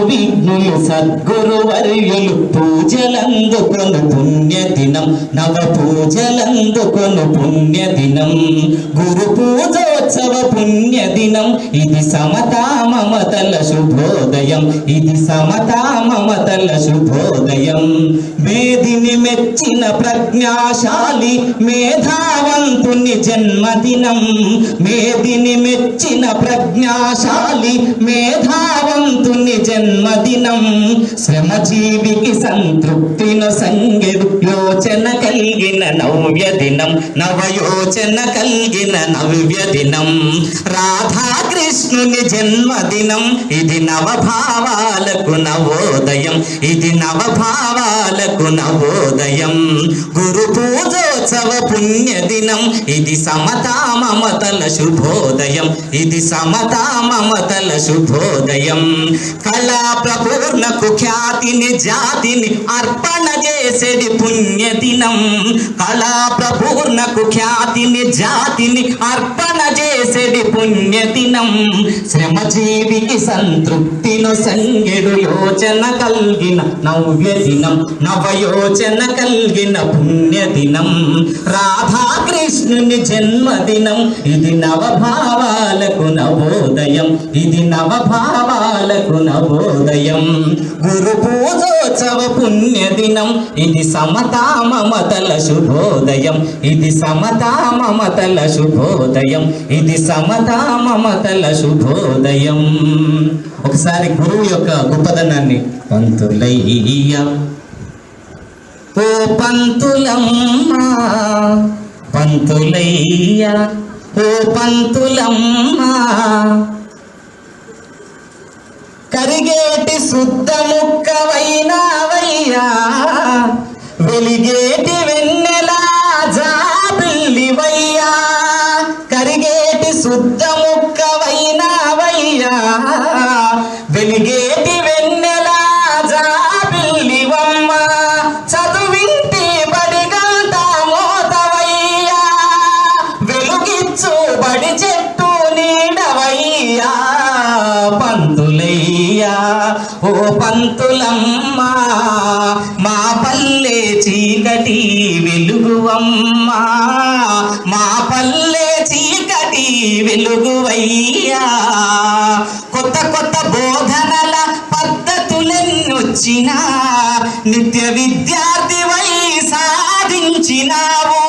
విఘ్నులు సద్గురువర్యులు పూజలందుకొను పుణ్యదినం నవ పూజలందుకొను పుణ్యదినం గురు పూజోత్సవ పుణ్యదినం ఇది సమతా మమతల శుభోదయం ఇది సమతా మమతల శుభోదయం మేదిని మెచ్చిన ప్రజ్ఞాశాలి మేధావంతుని జన్మదినం మేదిని మెచ్చిన ప్రజ్ఞాశాలి మేధావంతుని జన్మదినం శ్రమజీవికి సంతృప్తిను సంగెడు యోచన కలిగిన నవ్య దినం నవయోచన కలిగిన నవ్య దినం రాధాకృష్ణుని జన్మదినం ఇది నవభావాలకు నవోదయం ఇది నవభావాలకు నవోదయం గురు పూజోత్సవ పుణ్యదినం ఇది సమతా మమతల శుభోదయం ఇది సమతా మమతల శుభోదయం కళా ప్రపూర్ణకు ఖ్యాతిని జాతిని అర్పణ చేసేది పుణ్యదినం కళా ప్రపూర్ణకు ఖ్యాతిని జాతిని అర్పణ చేసేది పుణ్యదినం శ్రమజీవికి సంతృప్తిను సంగెడు యోచన కలిగిన నవ్య దినం నవయోచన కలిగిన పుణ్యదినం రాధాకృష్ణుని జన్మదినం ఇది నవభావాలకు నవోదయం ఇది నవభావాలకు నవోదయం గురు పూజోత్సవ పుణ్యదినం ఇది సమతా మమతల శుభోదయం ఇది సమతా మమతల శుభోదయం ఇది సమతా మమతల శుభోదయం ఒకసారి గురువు యొక్క గొప్పదనాన్ని పంతులయ్య ఓ పంతులమ్మ పంతులయ్య ఓ పంతులమ్మ కరిగేటి శుద్ధ ముక్కవైనావయ్యా వెలిగేటి వెన్నెలా జాబిల్లివయ్యా కరిగేటి శుద్ధ ముక్కవైనావయ్యా వెలిగేటి వెన్నెలా జాబిల్లివమ్మ చదువింటి బడిగంట మోతవయ్యా వెలుగిచ్చు బడి చెట్టు నీడవయ్యా పంతులయ్యా ఓ పంతులమ్మ మా పల్లె చీకటి వెలుగువమ్మ మా పల్లె చీకటి వెలుగువయ్యా కొత్త కొత్త బోధనల పద్ధతులెన్నొచ్చినా నిత్య విద్యార్థివై సాధించినావు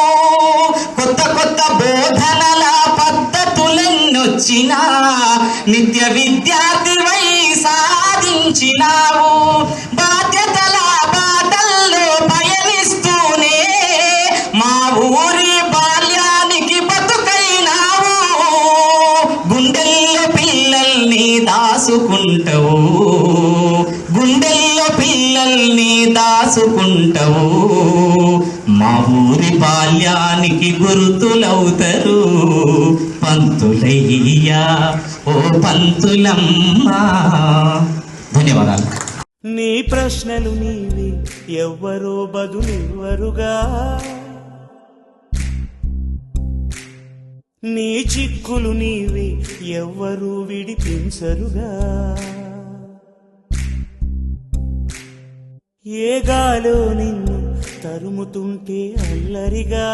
కొత్త కొత్త బోధనల పద్ధతులెన్నొచ్చినా నిత్య విద్యార్థివై సాధించినావు బాధ్యతల బాటల్లో పయనిస్తూనే మా ఊరి బాల్యానికి బతుకైనావు గుండెల్లో పిల్లల్ని దాసుకుంటావు గుండెల్లో పిల్లల్ని దాసుకుంటావు మా ఊరి బాల్యానికి గుర్తులవుతారు పంతులయ్యా ఓ పంతులమ్మ ధన్యవాదాలు నీ ప్రశ్నలు నీవి ఎవ్వరో బదులివ్వరుగా నీ చిక్కులు నీవి ఎవ్వరూ విడిపించరుగా ఏ గాలో నిన్ను తరుముతుంటే అల్లరిగా